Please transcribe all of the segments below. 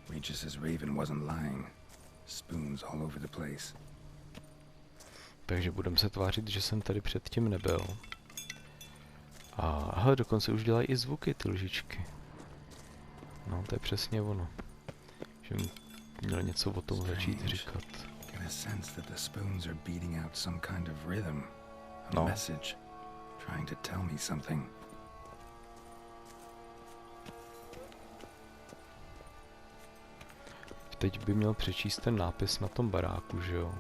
Regis's raven wasn't lying. Spoons all over the place. Takže budeme se tvářit, že jsem tady předtím nebyl. A aha, dokonce už dělají i zvuky ty lžičky. No, to je přesně ono. Že měl něco o tom začít říkat. Get a sense that the spoons are beating out some kind of rhythm. A message. Trying to tell me something. Teď by měl přečíst ten nápis na tom baráku, že jo?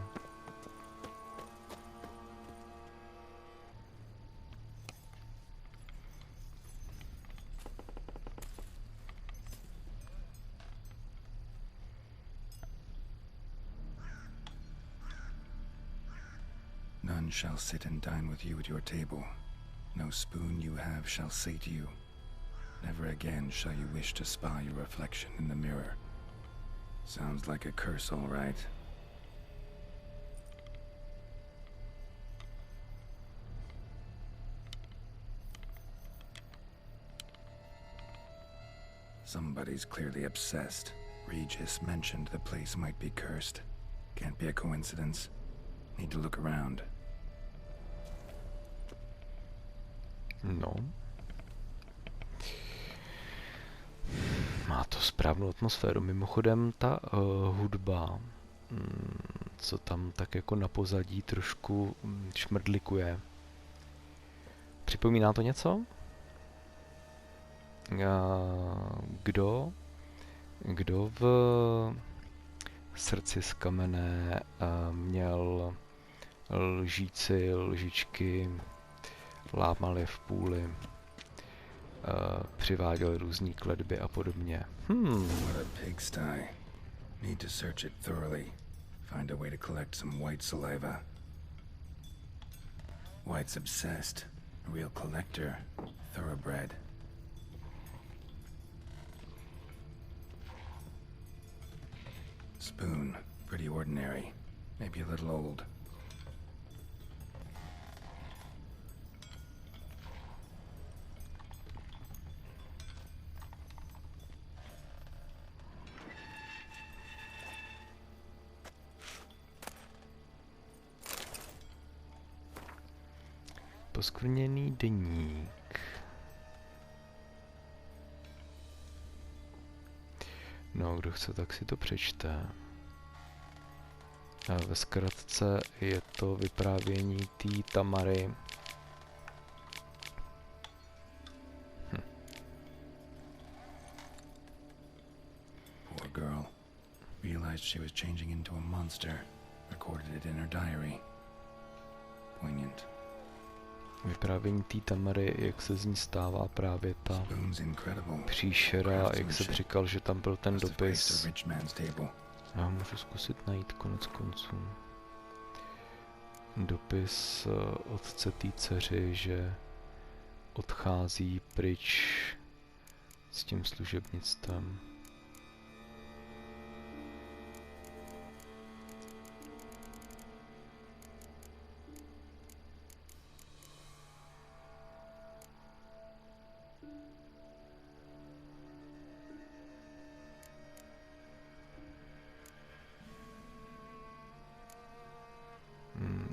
None shall sit and dine with you at your table. No spoon you have shall say to you, never again shall you wish to spy your reflection in the mirror. Sounds like a curse, all right. Somebody's clearly obsessed. Regis mentioned the place might be cursed. Can't be a coincidence. Need to look around. No. Má to správnou atmosféru. Mimochodem ta hudba, co tam tak jako na pozadí trošku šmrdlikuje. Připomíná to něco? Kdo v Srdci z kamene měl lžíci, lžičky, lámali v půli, přiváděl různý kletby a podobně. What a pigsty. Need to search it thoroughly. Find a way to collect some white saliva. White's obsessed. A real collector. Thoroughbred. Spoon. Pretty ordinary. Maybe a little old. Poskvrněný deník. No, kdo chce, tak si to přečte. A ve zkratce je to vyprávění té Tamary. Poor girl. Realized she was changing into a monster. Recorded it in her diary. Poignant. Vyprávění té Tamary, jak se z ní stává právě ta příšera, jak se říkal, že tam byl ten dopis. Já ho můžu zkusit najít konec konců. Dopis otce té dceři, že odchází pryč s tím služebnictvem.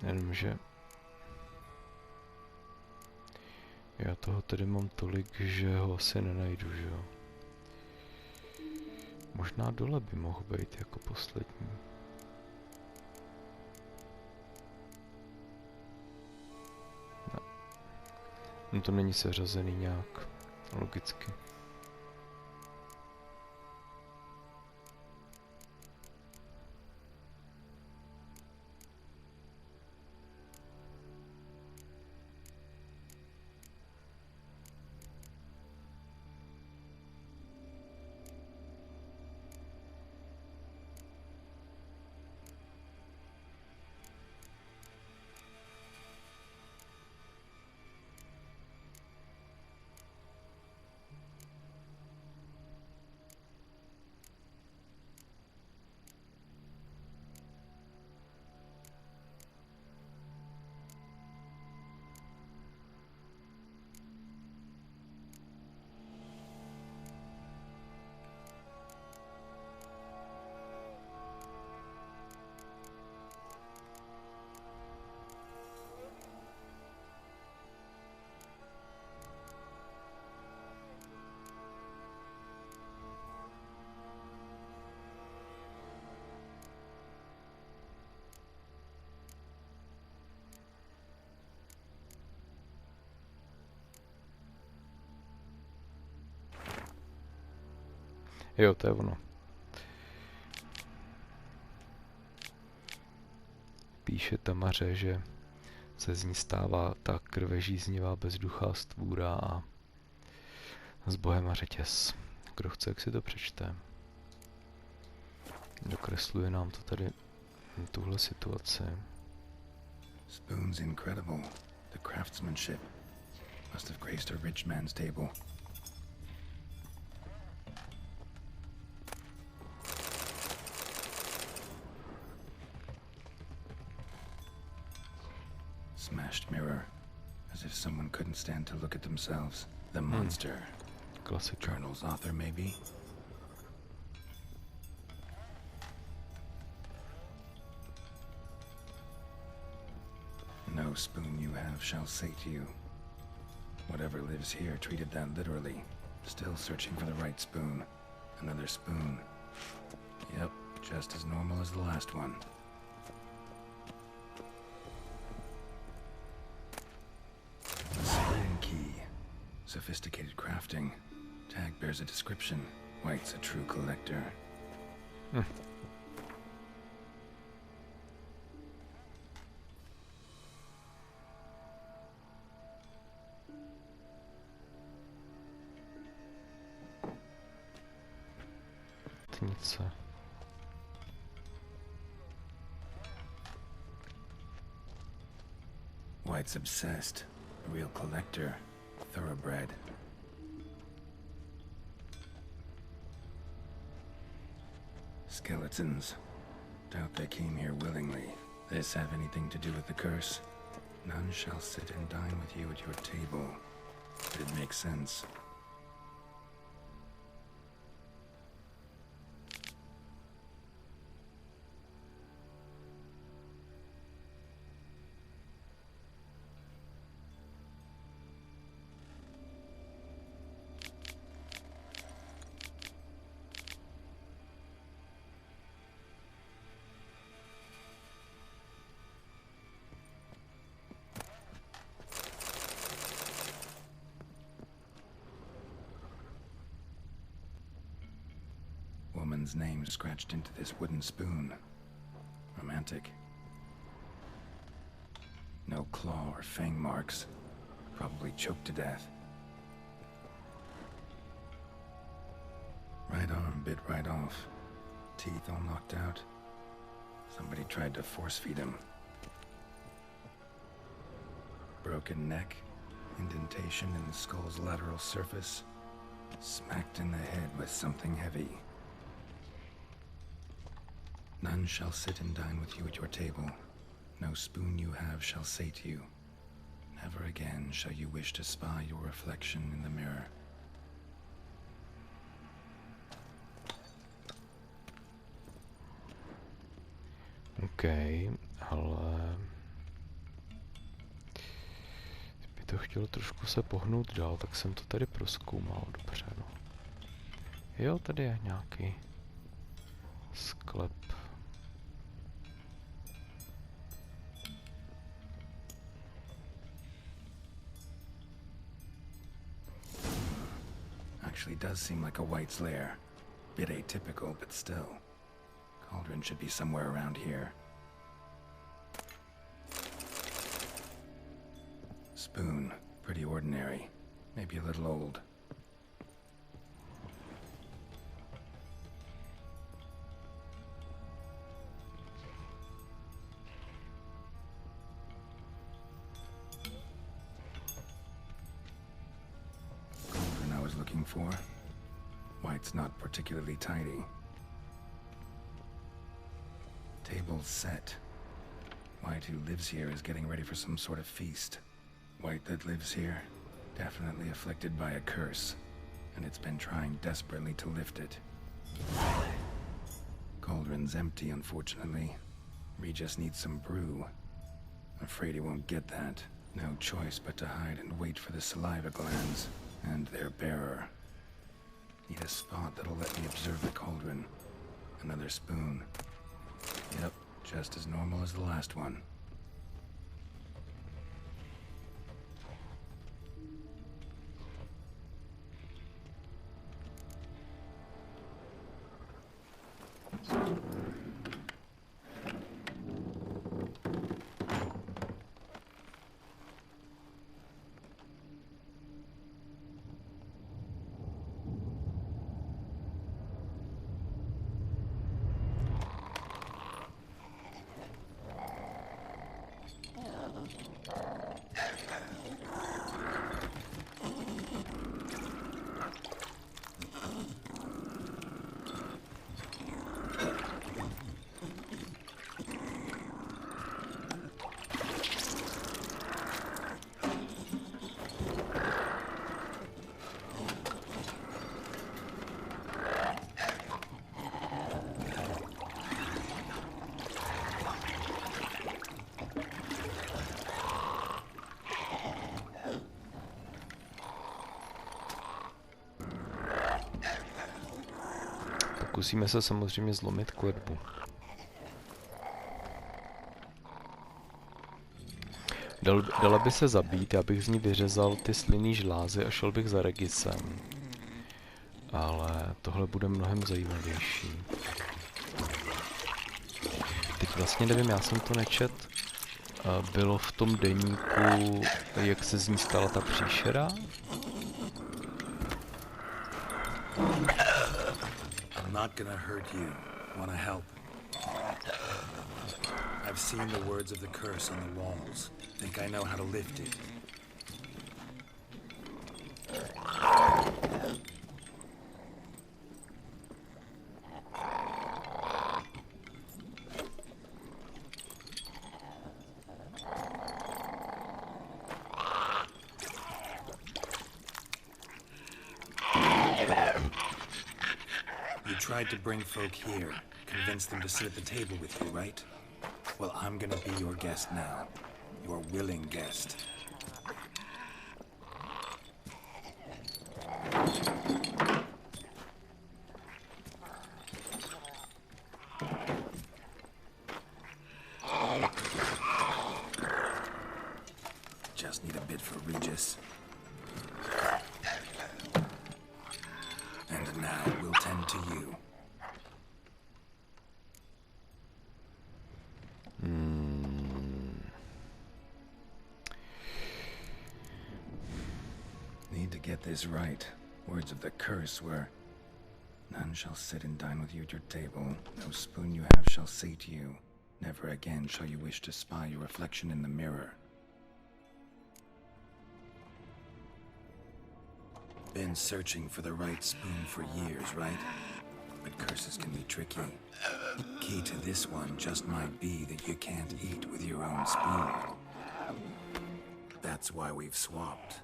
Jenomže já toho tady mám tolik, že ho asi nenajdu, že jo. Možná dole by mohl být jako poslední. No to není seřazený nějak logicky. Jo, to je ono. Píše Tamaře, že se z ní stává ta krvežíznivá bezduchá stvůra a s bohem a řetěz. Kdo chce, jak si to přečte. Dokresluje nám to tady tuhle situaci. Spoon's incredible. The craftsmanship must have graced a rich man's table. Smashed mirror, as if someone couldn't stand to look at themselves. The monster. Klasika. Journal's author, maybe? No spoon you have shall say to you. Whatever lives here treated that literally. Still searching for the right spoon. Another spoon. Yep, just as normal as the last one. A Sliny key. Sophisticated crafting. Tag bears a description. White's a true collector. Tnice. White's obsessed. A real collector. Thoroughbred. Skeletons. Doubt they came here willingly. This have anything to do with the curse? None shall sit and dine with you at your table. It makes sense. Woman's name scratched into this wooden spoon. Romantic. No claw or fang marks. Probably choked to death. Right arm bit right off. Teeth all knocked out. Somebody tried to force feed him. Broken neck. Indentation in the skull's lateral surface. Smacked in the head with something heavy. None shall sit and dine with you at your table. No spoon you have shall say to you. Never again shall you wish to spy your reflection in the mirror. OK, ale kdyby to chtělo trošku se pohnout dál, tak jsem to tady prozkoumal dobře, no. Jo, tady je nějaký sklep. Actually does seem like a White's lair. Bit atypical, but still. Cauldron should be somewhere around here. Spoon. Pretty ordinary. Maybe a little old. Cauldron I was looking for. White's not particularly tidy. Table's set. White, who lives here, is getting ready for some sort of feast. White that lives here, definitely afflicted by a curse, and it's been trying desperately to lift it. Cauldron's empty, unfortunately. Regis needs some brew. Afraid he won't get that. No choice but to hide and wait for the saliva glands, and their bearer. Need a spot that'll let me observe the cauldron. Another spoon. Yep, just as normal as the last one. Pokusíme se samozřejmě zlomit kletbu. Dala by se zabít, já bych z ní vyřezal ty sliny žlázy a šel bych za regisem. Ale tohle bude mnohem zajímavější. Teď vlastně nevím, já jsem to nečet. Bylo v tom deníku, jak se z ní stala ta příšera? I'm not gonna hurt you. Wanna help? I've seen the words of the curse on the walls. Think I know how to lift it. Tried to bring folk here, convince them to sit at the table with you, right? Well, I'm gonna be your guest now. Your willing guest. Just need a bit for Regis. And now we'll tend to you. Need to get this right. Words of the curse were, none shall sit and dine with you at your table. No spoon you have shall say to you, never again shall you wish to spy your reflection in the mirror. Been searching for the right spoon for years, right? But curses can be tricky. Key to this one just might be that you can't eat with your own spoon. That's why we've swapped.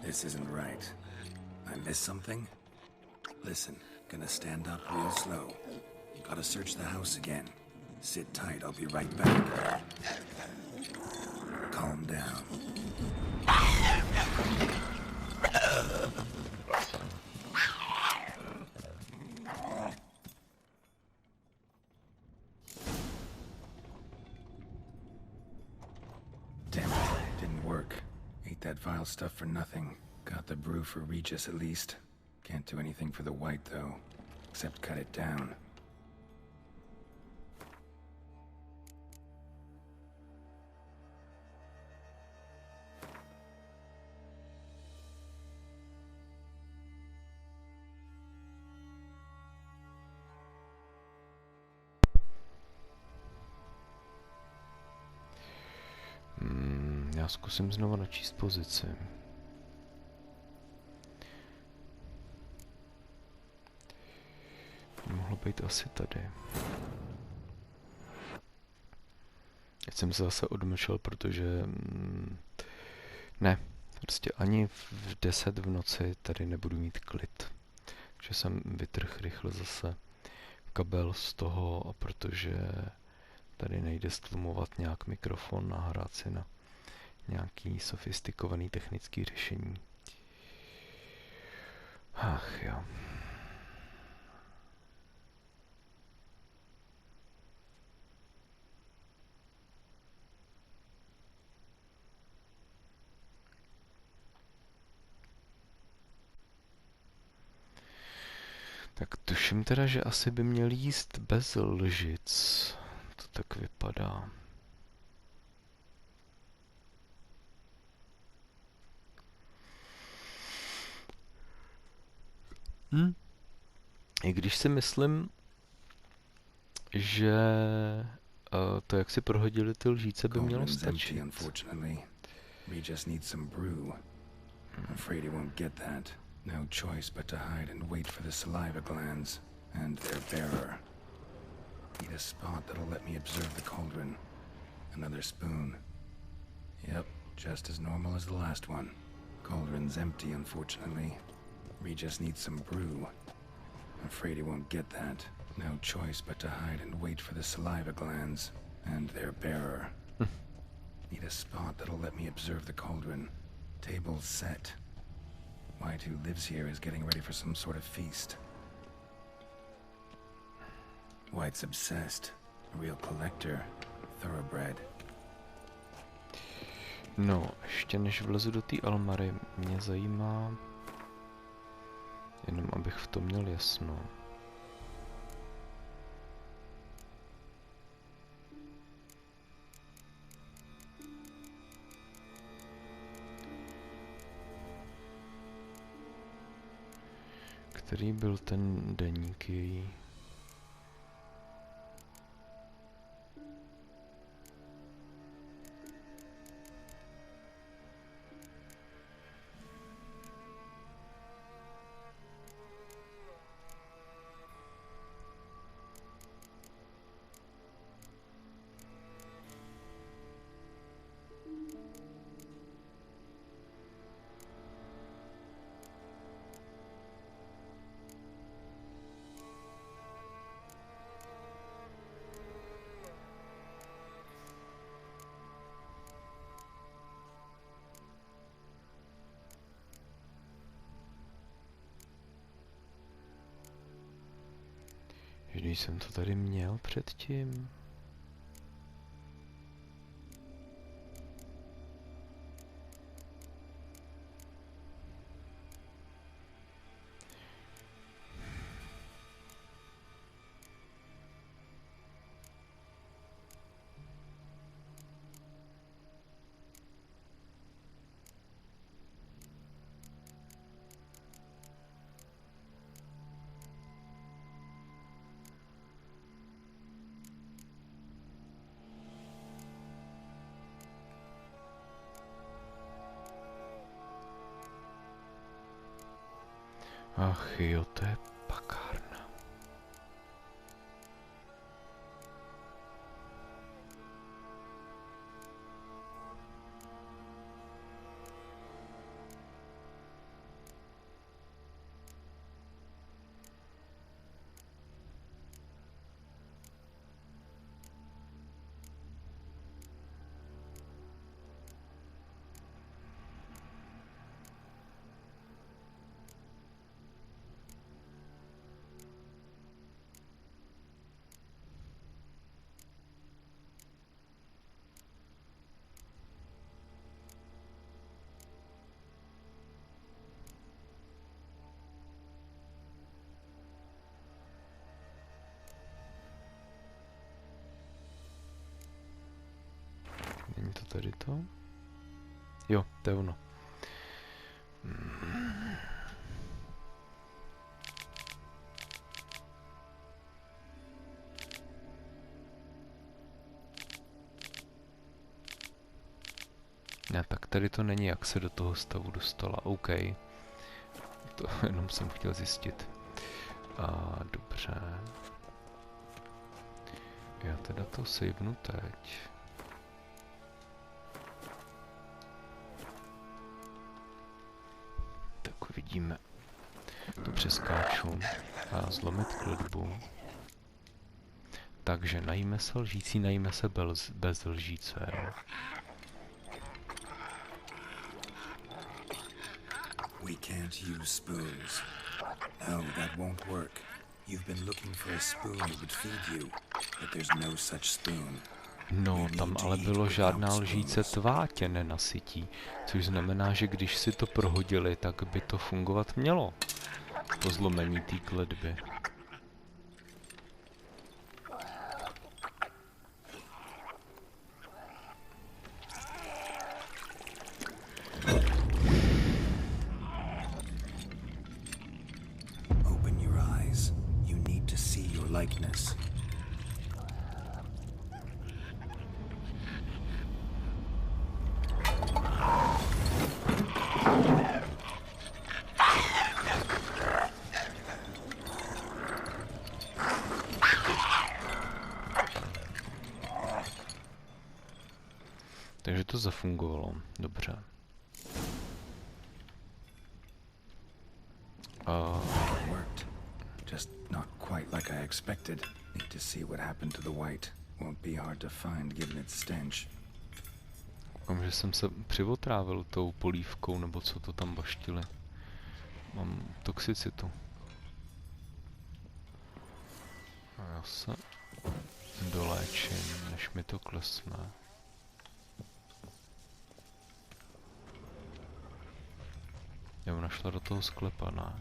This isn't right. I missed something? Listen, gonna stand up real slow. Gotta search the house again. Sit tight, I'll be right back. Calm down. Damn it, didn't work. Ate that vile stuff for nothing. Got the brew for Regis at least. Can't do anything for the white though, except cut it down. Já zkusím znovu načíst pozici. Mohlo být asi tady. Teď jsem se zase odmlčel, protože ne, prostě ani v 10 v noci tady nebudu mít klid. Takže jsem vytrhl rychle zase kabel z toho, a protože tady nejde stlumovat nějak mikrofon a hrát si na nějaký sofistikovaný technický řešení. Ach jo. Tak tuším teda, že asi by měl jíst bez lžic. To tak vypadá. I když si myslím, že to, jak si prohodili ty lžíce, by mělo stačit. We just need some brew. I'm afraid he won't get that. No choice but to hide and wait for the saliva glands and their bearer. Need a spot that'll let me observe the cauldron. Another spoon. Yep, just as normal as the last one. Cauldron's empty, unfortunately. We just need some brew. I'm afraid he won't get that. No choice but to hide and wait for the saliva glands and their bearer. Need a spot that'll let me observe the cauldron. Table's set. White who lives here is getting ready for some sort of feast. White's obsessed. A real collector. Thoroughbred. No, ještě než vlezu do té almary, mě zajímá, jenom abych v tom měl jasno. Který byl ten deník její? Když jsem to tady měl předtím. Ach jo, to je pakárna. Není to tady to? Jo, to je ono. Ne, tak tady to není, jak se do toho stavu dostala. OK. To jenom jsem chtěl zjistit. A dobře. Já teda to savenu teď. Tak vidíme. To přeskáču a zlomit kletbu. Takže najíme se lžící, najíme se bez lžíce. We can't use spoons. No, that won't work. You've been looking for a spoon that would feed you, but there's no such spoon. No, tam ale bylo žádná lžíce tvá tě nenasytí, což znamená, že když si to prohodili, tak by to fungovat mělo. po zlomení té kletby. Open your eyes. You need to see your likeness. Takže to zafungovalo. Dobře. Worked. Just not quite like I expected. Need to see what happened to the white. Won't be hard to find given its stench. Koukám, že jsem se přivotrávil tou polívkou, nebo co to tam baštili. Mám toxicitu. A já se doléčím, než mi to klesne. Jo, našla do toho sklepa, ne?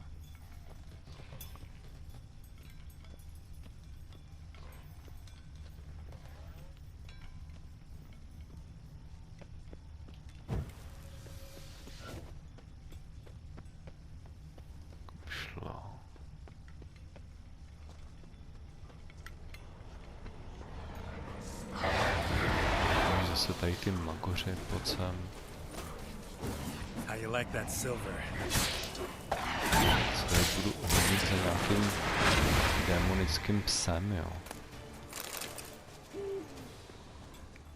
Šla. Zase tady ty magoři, pojď sem. How you like that silver? Co já budu honit za nějakým démonickým psem, jo.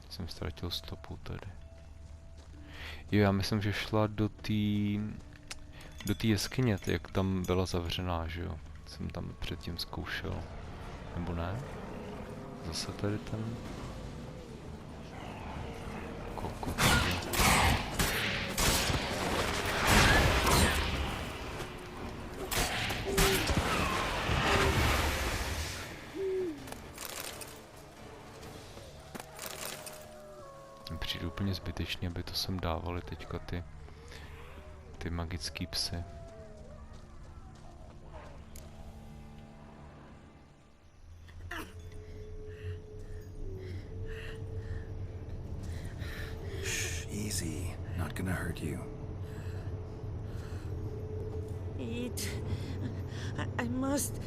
Jsem ztratil stopu tady. Jo, já myslím, že šla do té jeskyně, jak tam byla zavřená, že jo. Jsem tam předtím zkoušel. Nebo ne? Zase tady ten... Kokot. Přijde úplně zbytečně, aby to sem dávali teďka ty magický psy. Easy. Not gonna hurt you. Eat. I must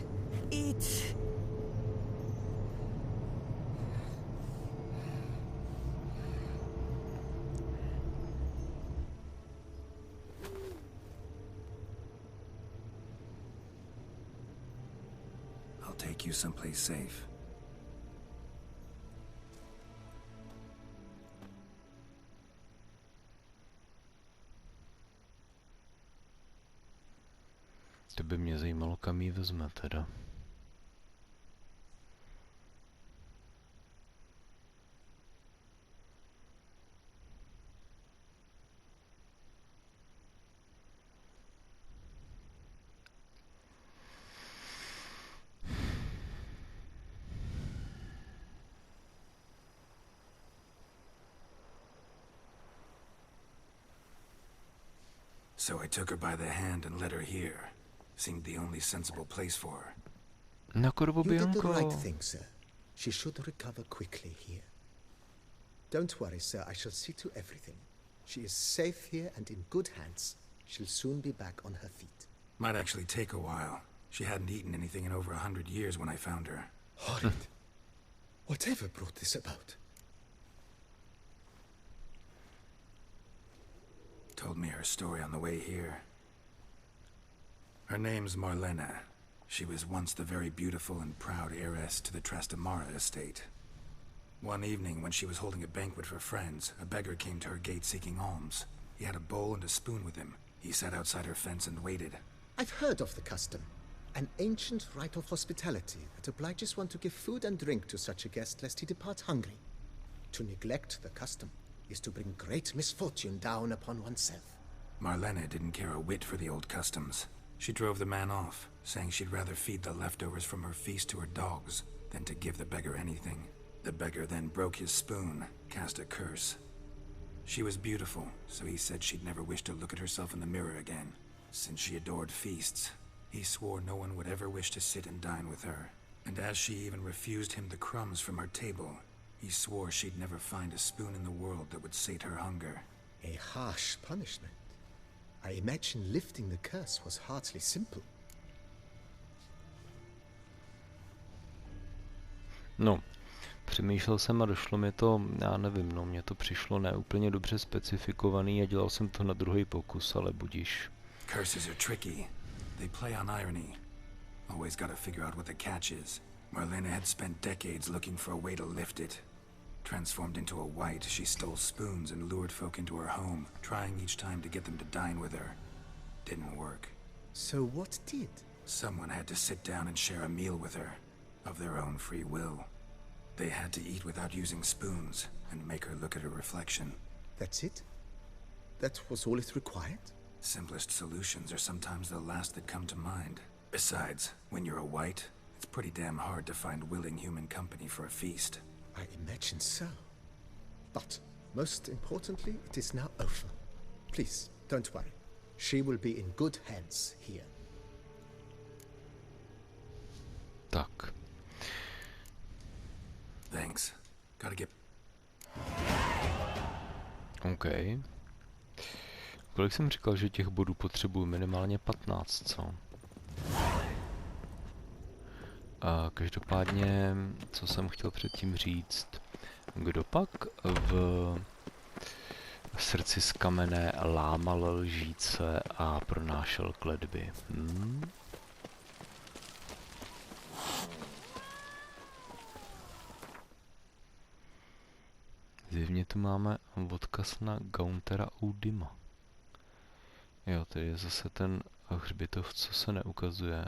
eat. I'll take you someplace safe. To by mě zajímalo, kam jí vezme teda. So I took her by the hand and led her here. Seemed the only sensible place for her. Na korbu You did the Bianco. right thing, sir. She should recover quickly here. Don't worry, sir. I shall see to everything. She is safe here and in good hands. She'll soon be back on her feet. Might actually take a while. She hadn't eaten anything in over 100 years when I found her. Horrid. Whatever brought this about? Told me her story on the way here. Her name's Marlena. She was once the very beautiful and proud heiress to the Trastamara estate. One evening, when she was holding a banquet for friends, a beggar came to her gate seeking alms. He had a bowl and a spoon with him. He sat outside her fence and waited. I've heard of the custom. An ancient rite of hospitality that obliges one to give food and drink to such a guest lest he depart hungry. To neglect the custom is to bring great misfortune down upon oneself. Marlena didn't care a whit for the old customs. She drove the man off, saying she'd rather feed the leftovers from her feast to her dogs than to give the beggar anything. The beggar then broke his spoon, cast a curse. She was beautiful, so he said she'd never wish to look at herself in the mirror again. Since she adored feasts, He swore no one would ever wish to sit and dine with her. And as she even refused him the crumbs from her table, he swore she'd never find a spoon in the world that would sate her hunger. A harsh punishment. I imagine lifting the curse was hardly simple. No, přemýšlel jsem a došlo mi to, já nevím, no, mně to přišlo neúplně dobře specifikovaný a dělal jsem to na druhý pokus, ale budíš. Curses are tricky. They play on irony. Always gotta figure out what the catch is. Marlena had spent decades looking for a way to lift it. Transformed into a wight, she stole spoons and lured folk into her home, trying each time to get them to dine with her. Didn't work. So what did? Someone had to sit down and share a meal with her, of their own free will. They had to eat without using spoons, and make her look at her reflection. That's it? That was all it required? Simplest solutions are sometimes the last that come to mind. Besides, when you're a wight, it's pretty damn hard to find willing human company for a feast. I imagine so. But, most importantly, it is now over. Please, don't worry. She will be in good hands here. Tak. Thanks. Gotta get... OK. Kolik jsem říkal, že těch bodů potřebuju? Minimálně 15, co? A každopádně, co jsem chtěl předtím říct, kdo pak v srdci z kamene lámal lžíce a pronášel kletby? Zjevně tu máme odkaz na Gauntera Udima. Jo, tady je zase ten hřbitov, co se neukazuje.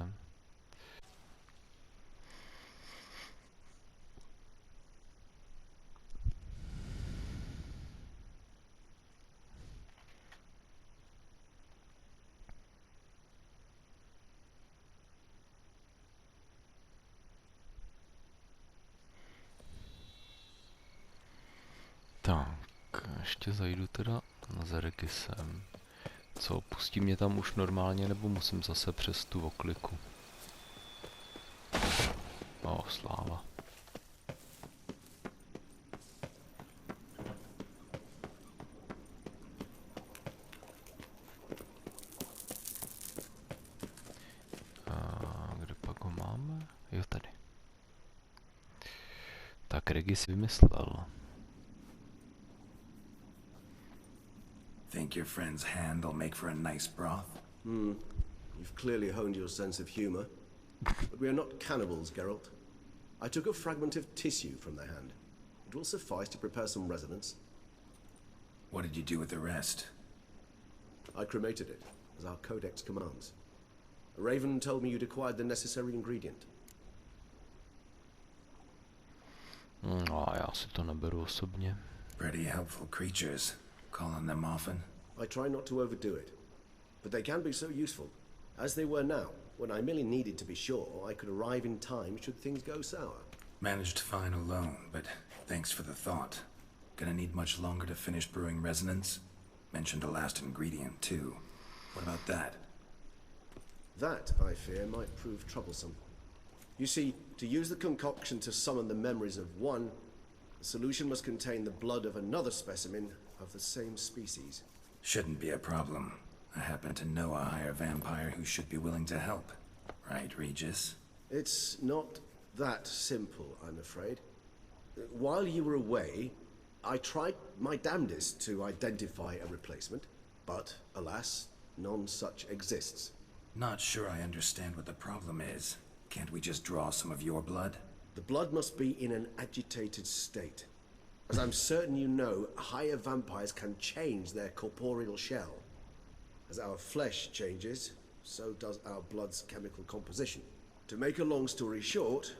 Tak, ještě zajdu teda za Regisem. Co, pustí mě tam už normálně, nebo musím zase přes tu okliku? O, sláva. A kde pak ho máme? Jo, tady. Tak Regis vymyslel. Think your friend's hand will make for a nice broth? You've clearly honed your sense of humor. But we are not cannibals, Geralt. I took a fragment of tissue from the hand. It will suffice to prepare some resonance. What did you do with the rest? I cremated it, as our codex commands. Raven told me you'd acquired the necessary ingredient. No, já si to neberu osobně. Pretty helpful creatures. Call on them often? I try not to overdo it. But they can be so useful. As they were now, when I merely needed to be sure I could arrive in time should things go sour. Managed fine alone, but thanks for the thought. Gonna need much longer to finish brewing resonance? Mentioned a last ingredient, too. What about that? That, I fear, might prove troublesome. You see, to use the concoction to summon the memories of one, the solution must contain the blood of another specimen of the same species. Shouldn't be a problem. I happen to know a higher vampire who should be willing to help. Right, Regis? It's not that simple, I'm afraid. While you were away, I tried my damnedest to identify a replacement, but alas, none such exists. Not sure I understand what the problem is. Can't we just draw some of your blood? The blood must be in an agitated state. As I'm certain you know, higher vampires can change their corporeal shell. As our flesh changes, so does our blood's chemical composition. To make a long story short,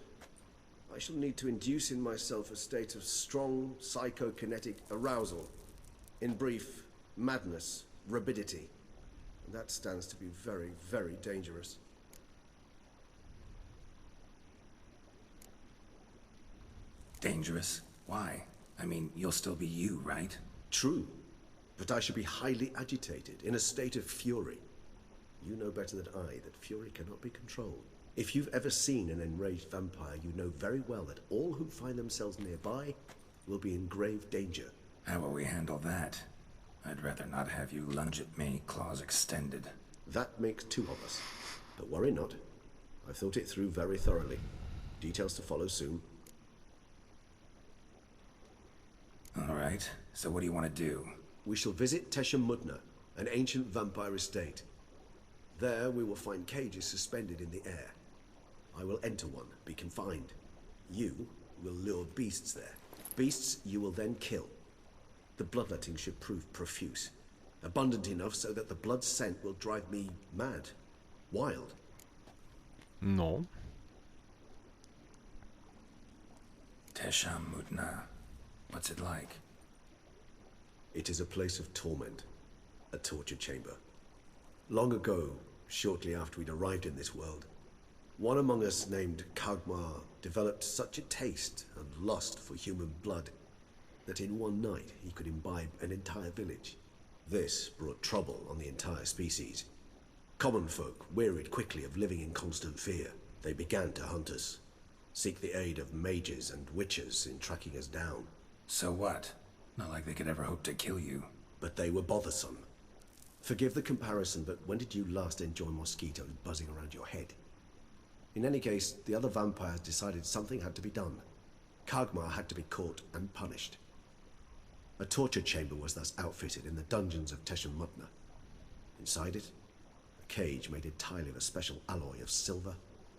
I shall need to induce in myself a state of strong psychokinetic arousal. In brief, madness, rabidity. And that stands to be very, very dangerous. Dangerous? Why? I mean, you'll still be you, right? True, but I should be highly agitated, in a state of fury. You know better than I that fury cannot be controlled. If you've ever seen an enraged vampire, you know very well that all who find themselves nearby will be in grave danger. How will we handle that? I'd rather not have you lunge at me, claws extended. That makes two of us. But worry not. I've thought it through very thoroughly. Details to follow soon. All right, so what do you want to do? We shall visit Tesha Mudna, an ancient vampire estate. There we will find cages suspended in the air. I will enter one, be confined. You will lure beasts there. Beasts you will then kill. The bloodletting should prove profuse. Abundant enough so that the blood scent will drive me mad. Wild. No. Tesha Mudna. What's it like? It is a place of torment. A torture chamber. Long ago, shortly after we'd arrived in this world, one among us named CatGorm developed such a taste and lust for human blood that in one night he could imbibe an entire village. This brought trouble on the entire species. Common folk wearied quickly of living in constant fear. They began to hunt us, seek the aid of mages and witches in tracking us down. So what? Not like they could ever hope to kill you. But they were bothersome. Forgive the comparison, but when did you last enjoy mosquitoes buzzing around your head? In any case, the other vampires decided something had to be done. CatGorm had to be caught and punished. A torture chamber was thus outfitted in the dungeons of Tesha Mudna. Inside it, a cage made entirely of a special alloy of silver,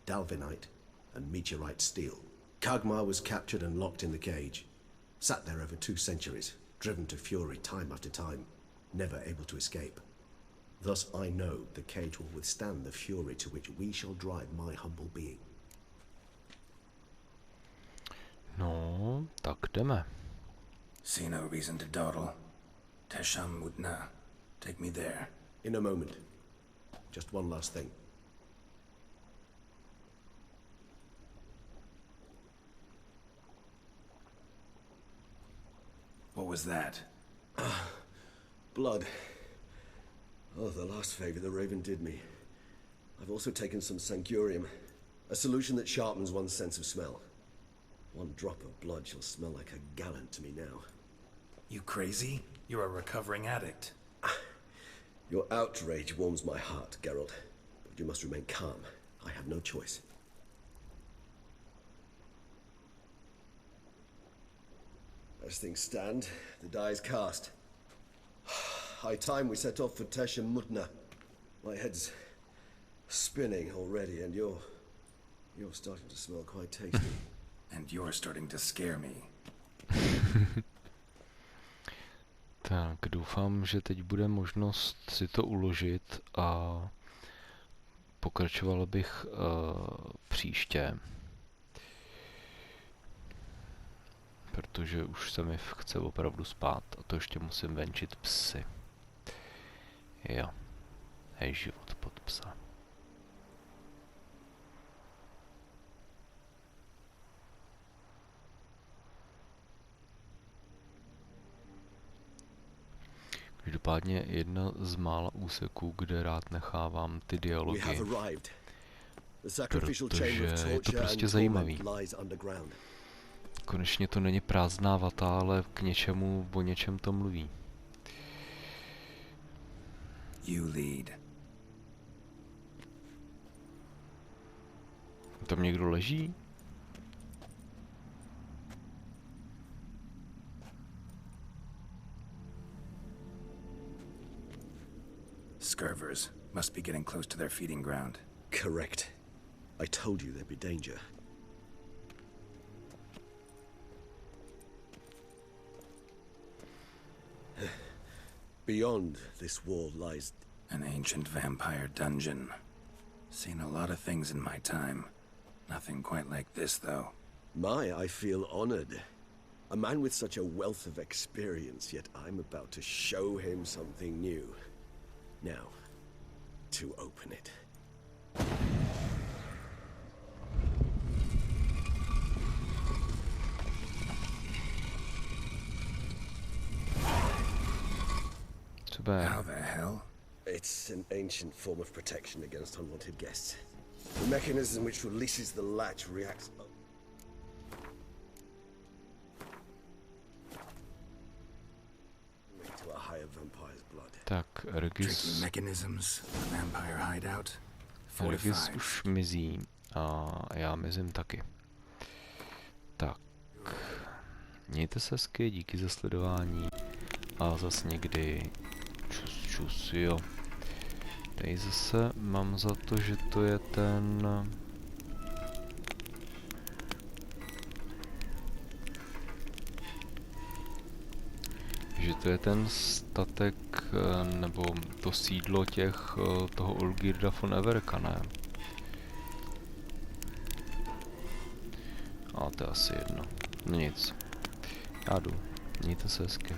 dalvinite, and meteorite steel. CatGorm was captured and locked in the cage. Sat there over 2 centuries, driven to fury time after time, never able to escape. Thus I know the cage will withstand the fury to which we shall drive my humble being. No, tak jdeme. See no reason to dawdle. Tesha Mudna. Take me there. In a moment. Just one last thing. What was that? Blood. Oh, the last favor the Raven did me. I've also taken some Sangurium, a solution that sharpens one's sense of smell. One drop of blood shall smell like a gallon to me now. You crazy? You're a recovering addict. Your outrage warms my heart, Geralt. But you must remain calm. I have no choice. As things stand, the die is cast. High time we set off for Tesha Mudna. My head's spinning already, and you're starting to smell quite tasty. And you're starting to scare me. Tak, doufám, že teď bude možnost si to uložit a pokračoval bych příště. Protože už se mi chce opravdu spát a to ještě musím venčit psy. Jo, hej, život pod psa. Každopádně jedna z mála úseků, kde rád nechávám ty dialogy, protože je to prostě zajímavý. Konečně to není prázdná vata, ale k něčemu, o něčem to mluví. You lead. Tam někdo leží? Scurvers must be getting close to their feeding ground. Correct. I told you there'd be danger. Beyond this wall lies An ancient vampire dungeon. Seen a lot of things in my time. Nothing quite like this, though. I feel honored. A man with such a wealth of experience, yet I'm about to show him something new. Now, to open it. How the hell? It's an ancient form of protection against unwanted guests. The mechanism which releases the latch reacts... to a higher vampire's blood. Tak, Tricky Regis mechanisms, a vampire hideout, Regis fortified. už mizí a já mizím taky. Tak, mějte se hezky, díky za sledování a zas někdy čus, jo. Tady zase mám za to, že to je ten... Že to je ten statek, nebo to sídlo toho Olgirda von Everka, ne? A to je asi jedno. No nic. Já jdu. Mějte se hezky.